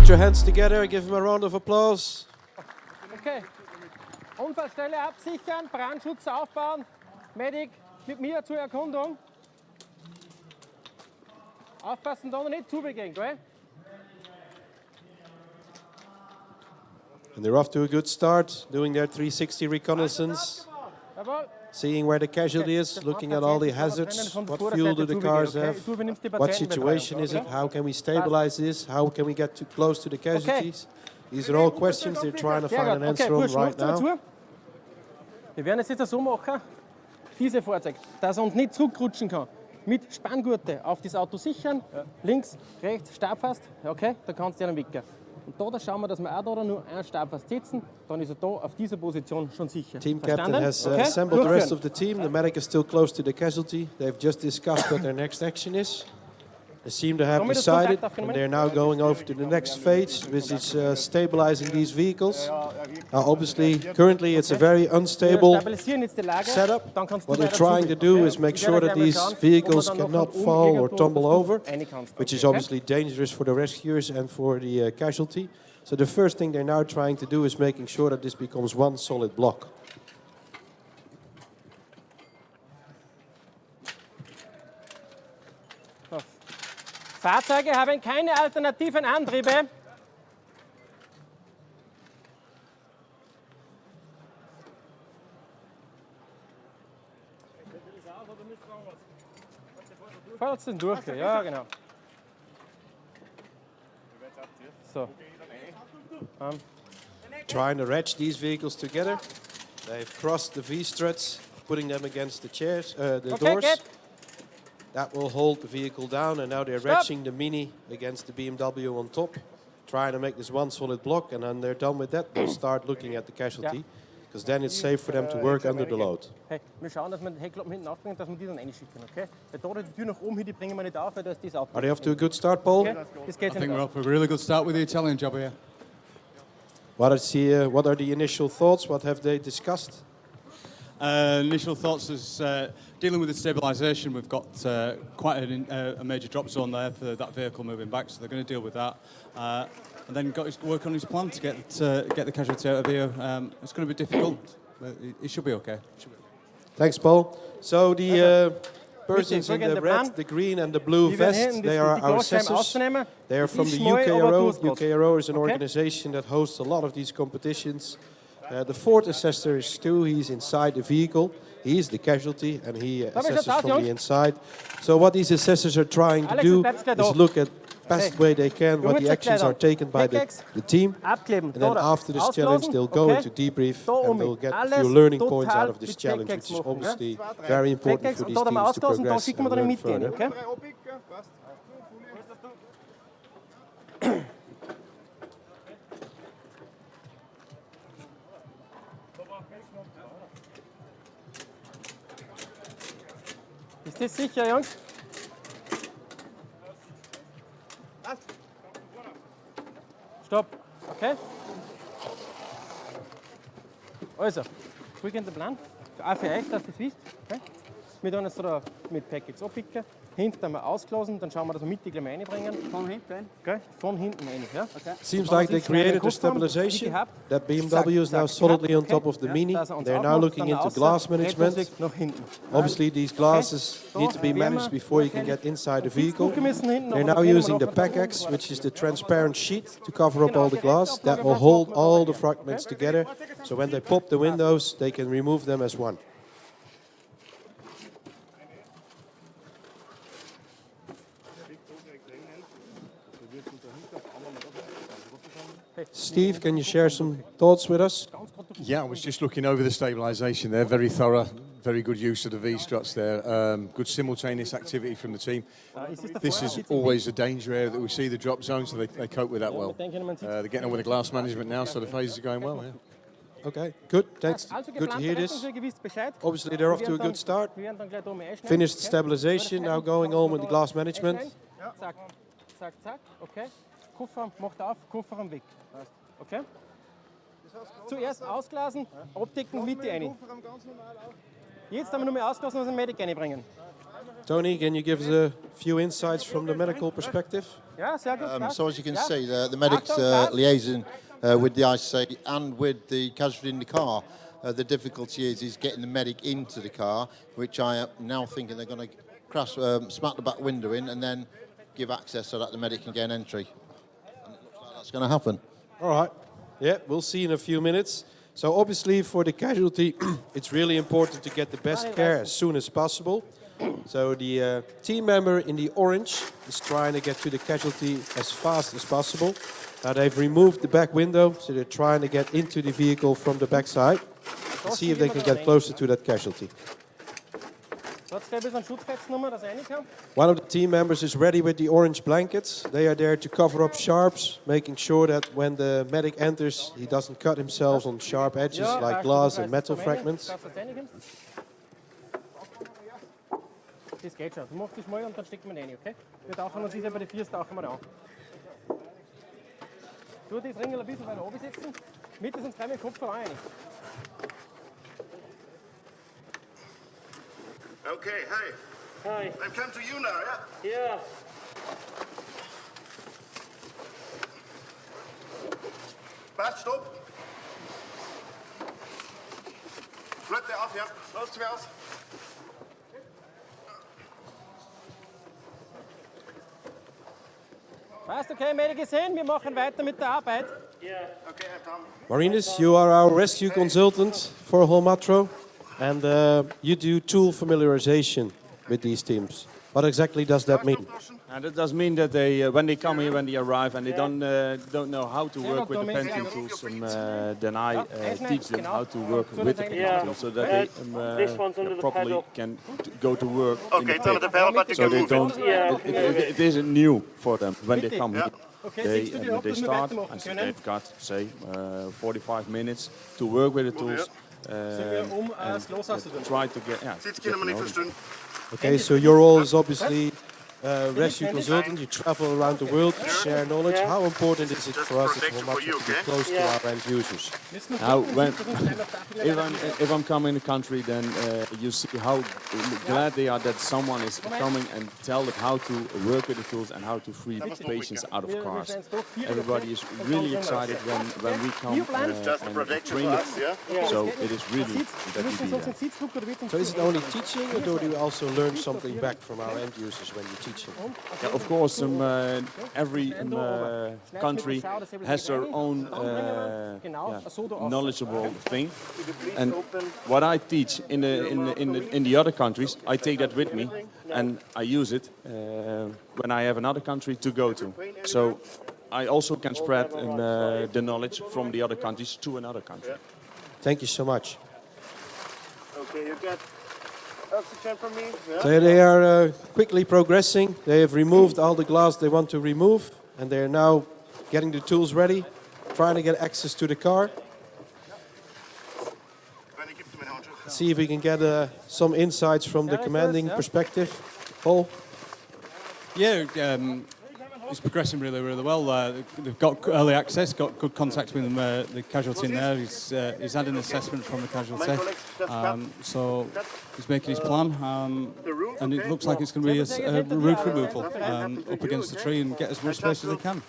Put your hands together, give him a round of applause. Okay. Unfallstelle absichern, Brandschutz aufbauen. Medic mit mir zur Erkundung. Aufpassen, da noch nicht zubegehen, gell? And they're off to a good start, doing their 360 reconnaissance, seeing where the casualty is, looking at all the hazards, what fuel do the cars have, what situation is it, how can we stabilize this, how can we get too close to the casualties. These are all questions they're trying to find an answer on right now. Wir werden es jetzt so machen, diese Fahrzeug, dass uns nicht zurückrutschen kann. Mit Spanngurte auf das Auto sichern, links, rechts, stabfest, okay, dann kannst du ja dann weggehen. Und da schauen wir, dass wir auch da nur einen Stab fast sitzen, dann ist er da auf dieser Position schon sicher. Team captain has assembled the rest of the team. The medic is still close to the casualty. They've just discussed what their next action is. They seem to have decided, and they're now going over to the next phase, which is stabilizing these vehicles. Obviously, currently it's a very unstable setup. What they're trying to do is make sure that these vehicles cannot fall or tumble over, which is obviously dangerous for the rescuers and for the casualty. So the first thing they're now trying to do is making sure that this becomes one solid block. Fahrzeuge haben keine alternativen Antriebe. Fährst du durch? Ja, genau. So. Trying to ratchet these vehicles together. They've crossed the V-struts, putting them against the chairs, the doors. Get. That will hold the vehicle down, and now they're ratcheting the Mini against the BMW on top, trying to make this one solid block, and then they're done with that, they'll start looking at the casualty, because then it's safe for them to work under the load. Hey, wir schauen, dass wir den Heckklappen hinten aufbringen, dass wir die dann reinschicken, okay? Weil da die Tür nach oben hin, die bringen wir nicht auf, weil da ist das Auto. Are they off to a good start, Paul? Okay? I think we're off to a really good start with the Italian job here. What are the initial thoughts? What have they discussed? Initial thoughts is dealing with the stabilisation. We've got quite a major drop zone there for that vehicle moving back, so they're going to deal with that. And then got to work on his plan to get the casualty out of here. It's going to be difficult, but it should be okay. Thanks, Paul. So the persons in the red, the green and the blue vest, they are our assessors. They are from the UKRO. UKRO is an organization that hosts a lot of these competitions. The fourth assessor is Stu. He's inside the vehicle. He is the casualty, and he assesses from the inside. So what these assessors are trying to do is look at best way they can what the actions are taken by the team. And then after this challenge, they'll go into debrief and they'll get a few learning points out of this challenge, which is obviously very important for these teams to progress and learn further. Ist das sicher, Jungs? Stopp. Okay? Also, folgender Plan. Auch für euch, dass ihr das wisst. Okay? Wir tun jetzt da mit Packets abpicken, hinten mal ausklosen, dann schauen wir, dass wir mittig gleich reinbringen. Von hinten? Okay? Von hinten rein. Ja? Okay. Seems like they created a stabilization. That BMW is now solidly on top of the Mini. They're now looking into glass management. Obviously, these glasses need to be managed before you can get inside the vehicle. They're now using the PACX, which is the transparent sheet to cover up all the glass. That will hold all the fragments together. So when they pop the windows, they can remove them as one. Steve, can you share some thoughts with us? Yeah, I was just looking over the stabilisation there. Very thorough, very good use of the V-struts there. Good simultaneous activity from the team. This is always a danger area that we see the drop zone, so they cope with that well. They're getting on with the glass management now, so the phases are going well. Yeah. Okay, good. Thanks. Good to hear this. Obviously, they're off to a good start. Finished stabilisation, now going on with the glass management. Zack, zack, zack. Okay. Kofferraum, macht auf, Kofferraum weg. Okay? Zuerst ausglasen, Optiken Mitte rein. Jetzt haben wir nur mehr ausgelassen, dass wir einen Medic reinbringen. Tony, can you give us a few insights from the medical perspective? Ja, sehr gut. So as you can see, the medic's liaising with the IC and with the casualty in the car. The difficulty is getting the medic into the car, which I am now thinking they're going to crash, smack the back window in and then give access so that the medic can gain entry. And it looks like that's going to happen. All right. Yeah, we'll see in a few minutes. So obviously for the casualty, it's really important to get the best care as soon as possible. So the team member in the orange is trying to get to the casualty as fast as possible. Now they've removed the back window, so they're trying to get into the vehicle from the back side and see if they can get closer to that casualty. One of the team members is ready with the orange blankets. They are there to cover up sharps, making sure that when the medic enters, he doesn't cut himself on sharp edges like glass and metal fragments. Das geht schon. Du machst das mal und dann stecken wir rein, okay? Wir tauchen uns bei der Viers tauchen wir an. Du das Ringel ein bisschen weiter oben setzen. Mitte sonst rein mit dem Kopf rein. Okay, hey. Hi. I come to you now, yeah? Yeah. Bart, stopp. Leute, auf, ja. Los, zuerst. Passt, okay, Medic gesehen. Wir machen weiter mit der Arbeit. Yeah. Okay, Tom. Marinus, you are our rescue consultant for Holmatro, and you do tool familiarization with these teams. What exactly does that mean? That does mean that they, when they come here, when they arrive, and they don't know how to work with the painting tools, then I teach them how to work with the painting tools, so that they properly can go to work. Okay, turn the pedal, but you so can they move don't. It isn't new for them when they come here. Okay, They start, and so they've got, say, 45 minutes to work with the tools. And try to get. Sitz kunnen we niet versturen. Okay, so your role is obviously rescue consultant. You travel around the world to share knowledge. How important is it for us at Holmatro to be close to our end users? Now, if I'm coming in the country, then you see how glad they are that someone is coming and tell them how to work with the tools and how to free the patients out of cars. Everybody is really excited when we come and train them. So it is really that we do that. So is it only teaching, or do you also learn something back from our end users when you teach them? Yeah, of course, every country has their own knowledgeable thing, and what I teach in the other countries, I take that with me, and I use it when I have another country to go to. So I also can spread the knowledge from the other countries to another country. Thank you so much. Okay, you get oxygen from me. Yeah? So they are quickly progressing. They have removed all the glass they want to remove, and they are now getting the tools ready, trying to get access to the car. See if we can get some insights from the commanding perspective. Paul? Yeah, it's progressing really, really well. They've got early access, got good contact with the casualty in there. He's had an assessment from the casualty, so he's making his plan, and it looks like it's going to be a roof removal up against the tree and get as much space as they can.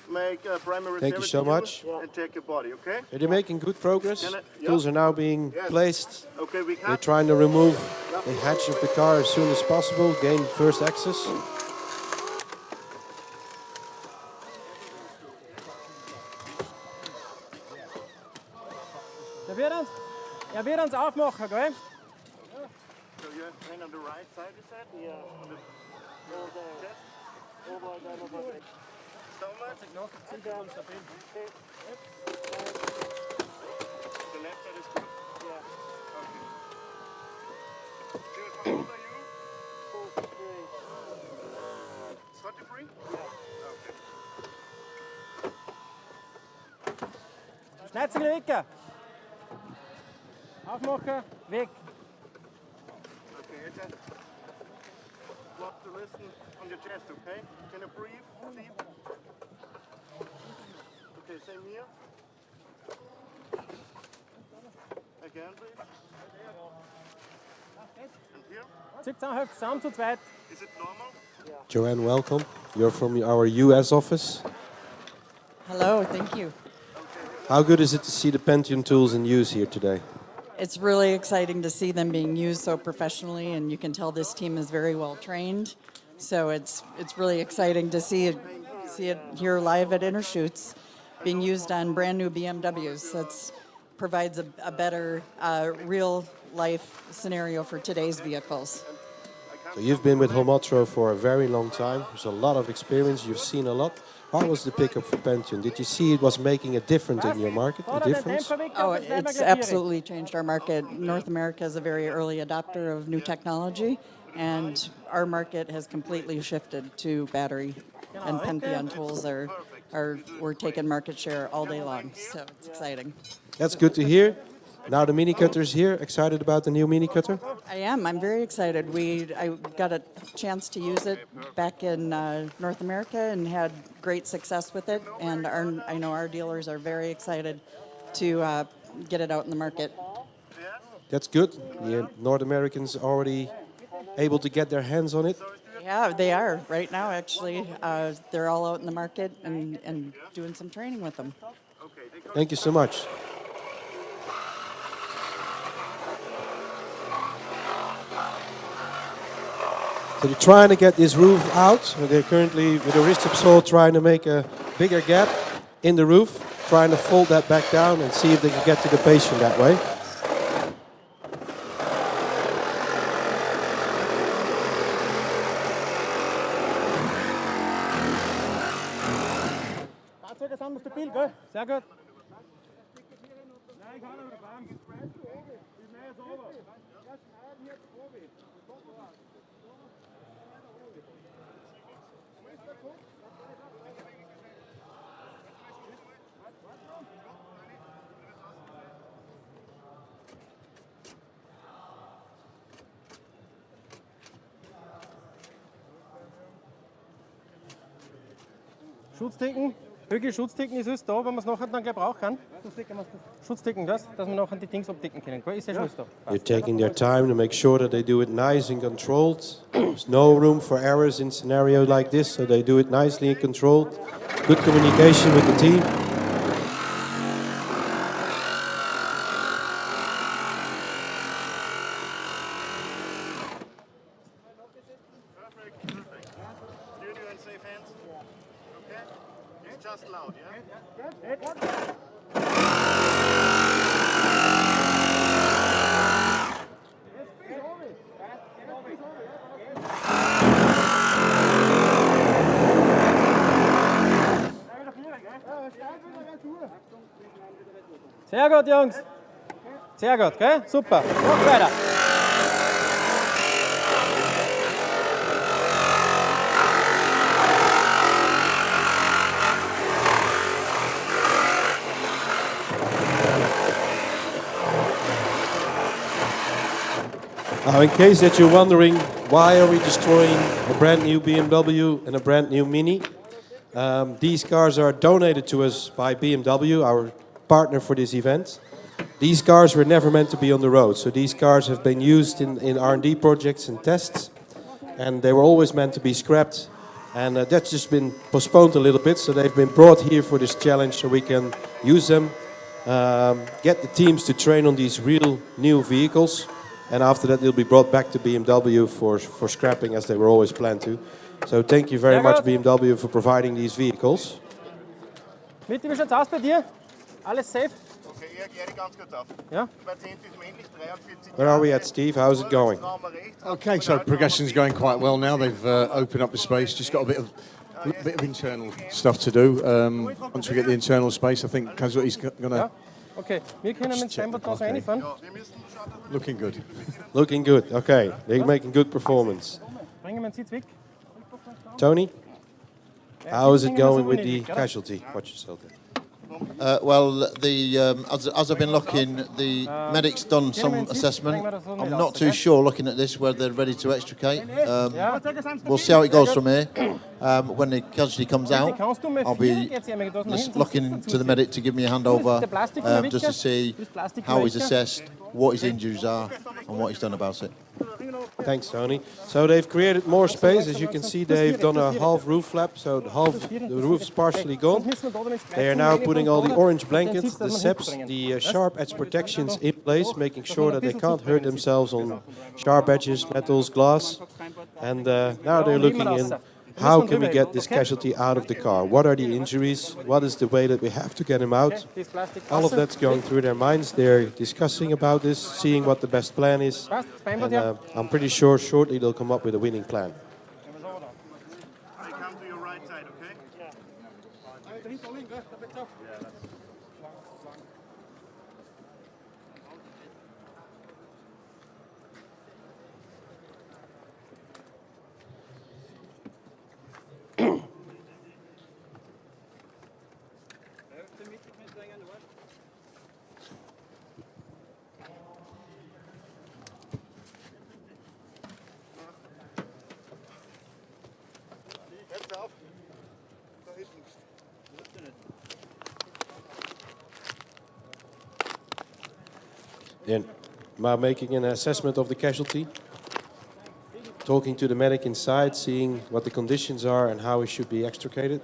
Thank you so much. And take your body, okay? They're making good progress. Tools are now being placed. Okay, we They're trying to remove the hatch of the car as soon as possible, gain first access. wird uns aufmachen, gell? So you have pain on the right side, you said? Yeah. On the chest? Stomach? Sit down. The left side is good? Yeah. Okay. Good. How old are you? 43? Yeah. Okay. Schnetzel weg! Aufmachen, weg! Okay, just block to listen on your chest, okay? Can you breathe deep? Okay, same here. Again, please. Zieht zusammen, helft zusammen zu zweit. Is it normal? Joanne, welcome. You're from our US office. Hello, thank you. How good is it to see the Pentium tools in use here today? It's really exciting to see them being used so professionally, and you can tell this team is very well trained. So it's really exciting to see it here live at Intershoots, being used on brand new BMWs. That provides a better real life scenario for today's vehicles. So you've been with Holmatro for a very long time. There's a lot of experience. You've seen a lot. How was the pickup for Pentium? Did you see it was making a difference in your market? A difference? Oh, it's absolutely changed our market. North America is a very early adopter of new technology, and our market has completely shifted to battery, and Pentium tools we're taking market share all day long. So it's exciting. That's good to hear. Now the mini cutter's here. Excited about the new mini cutter? I am. I'm very excited. I got a chance to use it back in North America and had great success with it. And I know our dealers are very excited to get it out in the market. That's good. The North Americans already able to get their hands on it. Yeah, they are right now. Actually, they're all out in the market and doing some training with them. Thank you so much. So they're trying to get this roof out. They're currently, with a wrist saw, trying to make a bigger gap in the roof, trying to fold that back down and see if they can get to the patient that way. Sehr gut. Schutzdecken. Welche Schutzdecken ist es da, wenn wir es nachher dann gleich brauchen kann? Schutzdecken, dass wir nachher die Dings abdecken können. Ist ja schon da. They're taking their time to make sure that they do it nice and controlled. There's no room for errors in scenarios like this, so they do it nicely and controlled. Good communication with the team. Studio and safe hands. Okay? It's just loud, yeah? Sehr gut, Jungs. Sehr gut, gell? Super. Noch weiter. Now, in case that you're wondering, why are we destroying a brand new BMW and a brand new Mini? These cars are donated to us by BMW, our partner for this event. These cars were never meant to be on the road, so these cars have been used in R&D projects and tests, and they were always meant to be scrapped, and that's just been postponed a little bit, so they've been brought here for this challenge so we can use them, get the teams to train on these real new vehicles, and after that they'll be brought back to BMW for scrapping as they were always planned to. So thank you very much BMW for providing these vehicles. Mitti, wie schaut's aus bei dir? Alles safe? Okay, ich erkläre ganz kurz auf. Ja. Der Patient ist männlich, 43 Where are we at, Steve? How's it going? Okay, so progression's going quite well now. They've opened up the space. Just got a bit of internal stuff to do. Once we get the internal space, I think Casualty's going to... Okay, wir können mit dem da so reinfahren. Looking good. Looking good. Okay, they're making good performance. Bringen wir den Sitz weg. Tony, how is it going with the casualty? Watch yourself there. Well, as I've been looking, the medic's done some assessment. I'm not too sure, looking at this, whether they're ready to extricate. We'll see how it goes from here. When the casualty comes out, I'll be looking to the medic to give me a handover just to see how he's assessed, what his injuries are, and what he's done about it. Thanks, Tony. So they've created more space. As you can see, they've done a half roof flap, so the roof is partially gone. They are now putting all the orange blankets, the SEPs, the sharp edge protections in place, making sure that they can't hurt themselves on sharp edges, metals, glass. And now they're looking in, how can we get this casualty out of the car? What are the injuries? What is the way that we have to get him out? All of that's going through their minds. They're discussing about this, seeing what the best plan is. And I'm pretty sure shortly they'll come up with a winning plan. I come to your right side, okay? Jetzt auf. Da hinten. They're now making an assessment of the casualty, talking to the medic inside, seeing what the conditions are and how he should be extricated.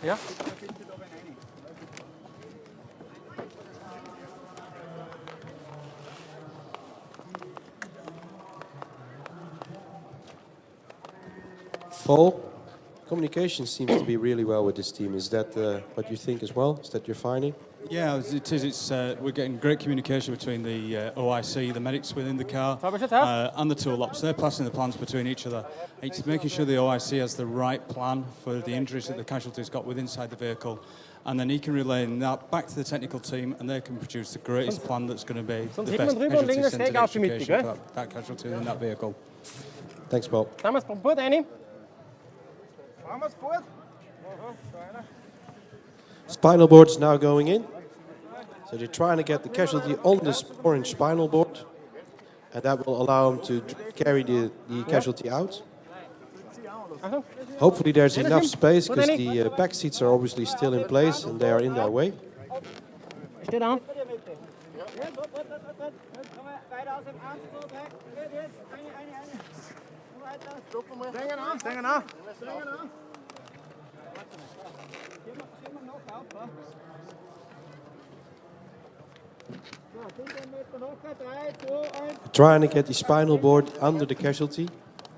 Ja. Paul, communication seems to be really well with this team. Is that what you think as well? Is that your finding? Yeah, it is. It's we're getting great communication between the OIC, the medics within the car, and the tool ops. They're passing the plans between each other. It's making sure the OIC has the right plan for the injuries that the casualties got with inside the vehicle, and then he can relay that back to the technical team, and they can produce the greatest plan that's going to be the best casualty-centered education for that casualty in that vehicle. Thanks, Paul. Dames op boord, Annie. Spinal board is now going in. So they're trying to get the casualty on this orange spinal board. And that will allow them to carry the casualty out. Hopefully there's enough space because the back seats are obviously still in place and they are in their way. Steht aan. Stengen aan. Trying to get the spinal board under the casualty.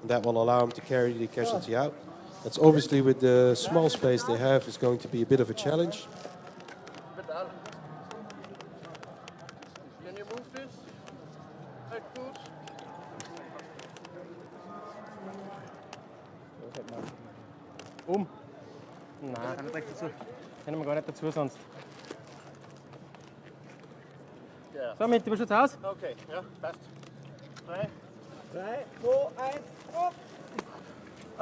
That will allow them to carry the casualty out. That's obviously with the small space they have is going to be a bit of a challenge. Can you move this? Good. Nein, kann wir gar nicht dazu sonst. So, mit dem Schutz aus. Okay, ja, passt. 3, 2, 1, op.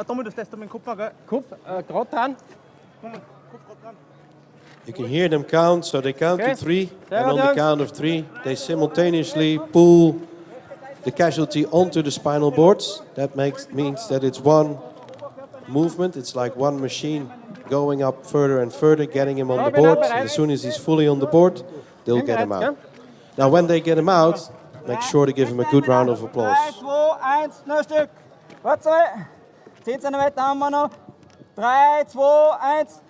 Tommy, du stehst da mit dem Kopf an, gell? Kopf, gerade dran. You can hear them count, so they count to 3, and on the count of 3, they simultaneously pull the casualty onto the spinal boards. That means that it's one movement. It's like one machine going up further and further, getting him on the board. And as soon as he's fully on the board, they'll get him out. Now, when they get him out, make sure to give him a good round of applause. 3, 2, 1, noch ein Stück. Warte, 10 cm haben wir noch. 3, 2, 1.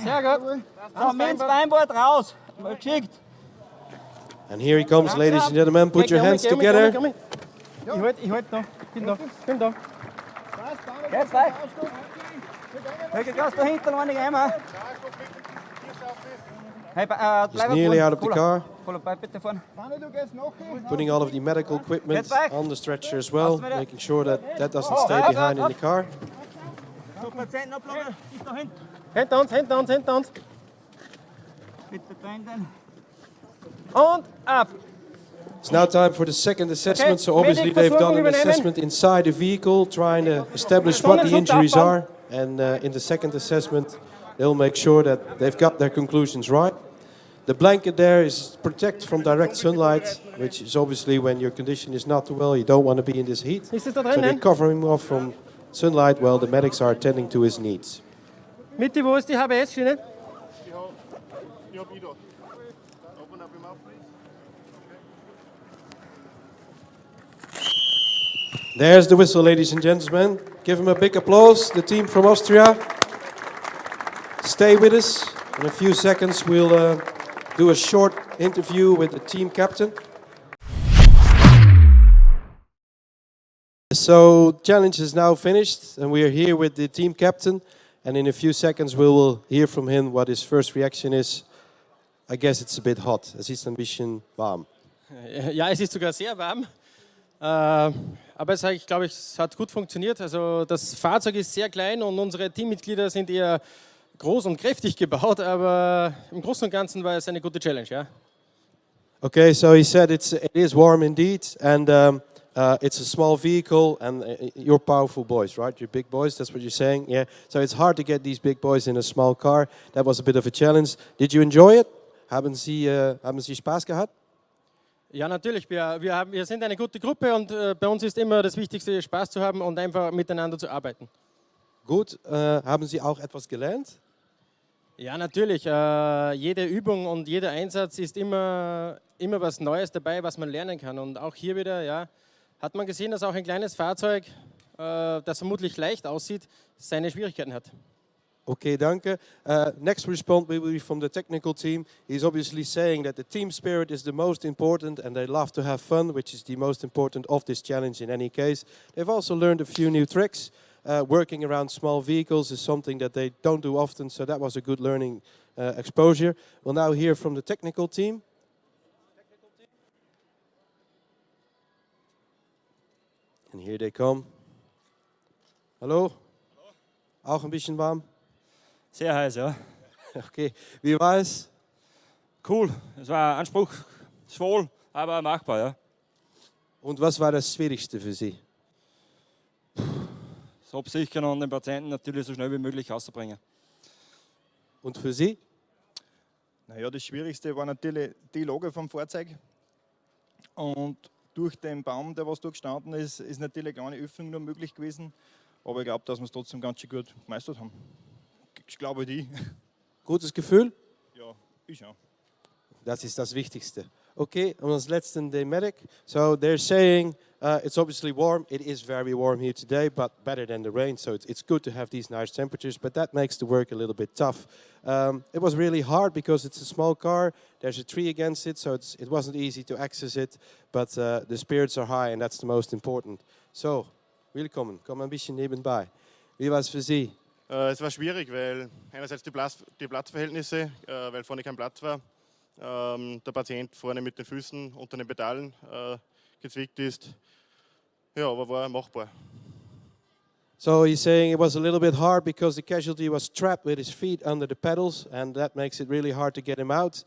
Sehr gut. So, mit dem Beinboard raus. Mal geschickt. And here he comes, ladies and gentlemen. Put your hands together. Ich halt noch. Bin da. Jetzt weiter. Welche Gas da hinten noch nicht gehen? He's nearly out of the car. Bitte vorne. Putting all of the medical equipment on the stretcher as well, making sure that that doesn't stay behind in the car. Hinter uns. Bitte trennen. Und ab. It's now time for the second assessment. So obviously they've done an assessment inside the vehicle, trying to establish what the injuries are. And in the second assessment, they'll make sure that they've got their conclusions right. The blanket there is protect from direct sunlight, which is obviously when your condition is not too well, you don't want to be in this heat. So they cover him off from sunlight while the medics are attending to his needs. Mitte, wo ist die HBS-Schiene? Ich hab wieder. There's the whistle, ladies and gentlemen. Give him a big applause, the team from Austria. Stay with us. In a few seconds, we'll do a short interview with the team captain. So, challenge is now finished, and we are here with the team captain. And in a few seconds, we will hear from him what his first reaction is. I guess it's a bit hot. Es ist ein bisschen warm. Ja, es ist sogar sehr warm. Aber ich glaube, es hat gut funktioniert. Also das Fahrzeug ist sehr klein und unsere Teammitglieder sind eher groß und kräftig gebaut, aber im Großen und Ganzen war es eine gute Challenge, ja. Okay, so he said it is warm indeed, and it's a small vehicle, and you're powerful boys, right? You're big boys, that's what you're saying, yeah. So it's hard to get these big boys in a small car. That was a bit of a challenge. Did you enjoy it? Haben Sie Spaß gehabt? Ja, natürlich. Wir sind eine gute Gruppe und bei uns ist immer das Wichtigste, Spaß zu haben und einfach miteinander zu arbeiten. Gut. Haben Sie auch etwas gelernt? Ja, natürlich. Jede Übung und jeder Einsatz ist immer was Neues dabei, was man lernen kann. Und auch hier wieder, ja, hat man gesehen, dass auch ein kleines Fahrzeug, das vermutlich leicht aussieht, seine Schwierigkeiten hat. Okay, danke. Next response will be from the technical team. He's obviously saying that the team spirit is the most important and they love to have fun, which is the most important of this challenge in any case. They've also learned a few new tricks. Working around small vehicles is something that they don't do often, so that was a good learning exposure. We'll now hear from the technical team. And here they come. Hallo? Auch ein bisschen warm? Sehr heiß, ja. Okay, wie war es? Cool, es war anspruchsvoll, aber machbar, ja. Und was war das Schwierigste für Sie? Das Absichern und den Patienten natürlich so schnell wie möglich rauszubringen. Und für Sie? Naja, das Schwierigste war natürlich die Lage vom Fahrzeug. Und durch den Baum, der was da gestanden ist, ist natürlich eine kleine Öffnung nur möglich gewesen. Aber ich glaube, dass wir es trotzdem ganz schön gut gemeistert haben. Ich glaube, die. Gutes Gefühl? Ja, ich auch. Das ist das Wichtigste. Okay, und als letzten the medic. So they're saying it's obviously warm. It is very warm here today, but better than the rain. So it's good to have these nice temperatures, but that makes the work a little bit tough. It was really hard because it's a small car. There's a tree against it, so it wasn't easy to access it. But the spirits are high, and that's the most important. So, willkommen. Komm ein bisschen nebenbei. Wie war es für Sie? Es war schwierig, weil einerseits die Platzverhältnisse, weil vorne kein Platz war. Der Patient vorne mit den Füßen unter den Pedalen gezwickt ist. Ja, aber war machbar. So he's saying it was a little bit hard because the casualty was trapped with his feet under the pedals and that makes it really hard to get him out.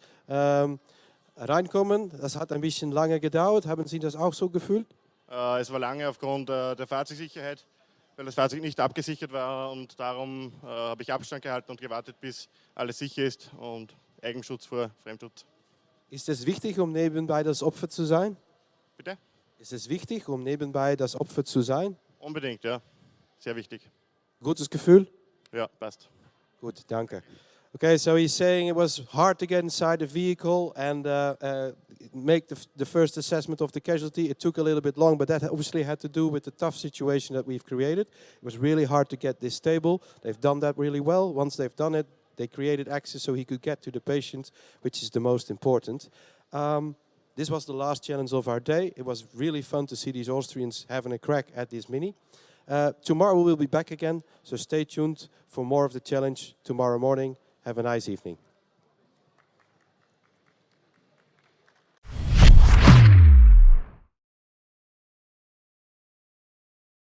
Reinkommen, das hat ein bisschen lange gedauert. Haben Sie das auch so gefühlt? Es war lange aufgrund der Fahrzeugsicherheit, weil das Fahrzeug nicht abgesichert war und darum habe ich Abstand gehalten und gewartet, bis alles sicher ist und Eigenschutz vor Fremdschutz. Ist es wichtig, um nebenbei das Opfer zu sein? Bitte? Ist es wichtig, um nebenbei das Opfer zu sein? Unbedingt, ja. Sehr wichtig. Gutes Gefühl? Ja, passt. Gut, danke. Okay, so he's saying it was hard to get inside the vehicle and make the first assessment of the casualty. It took a little bit long, but that obviously had to do with the tough situation that we've created. It was really hard to get this stable. They've done that really well. Once they've done it, they created access so he could get to the patient, which is the most important. This was the last challenge of our day. It was really fun to see these Austrians having a crack at this Mini. Tomorrow we'll be back again, so stay tuned for more of the challenge tomorrow morning. Have a nice evening.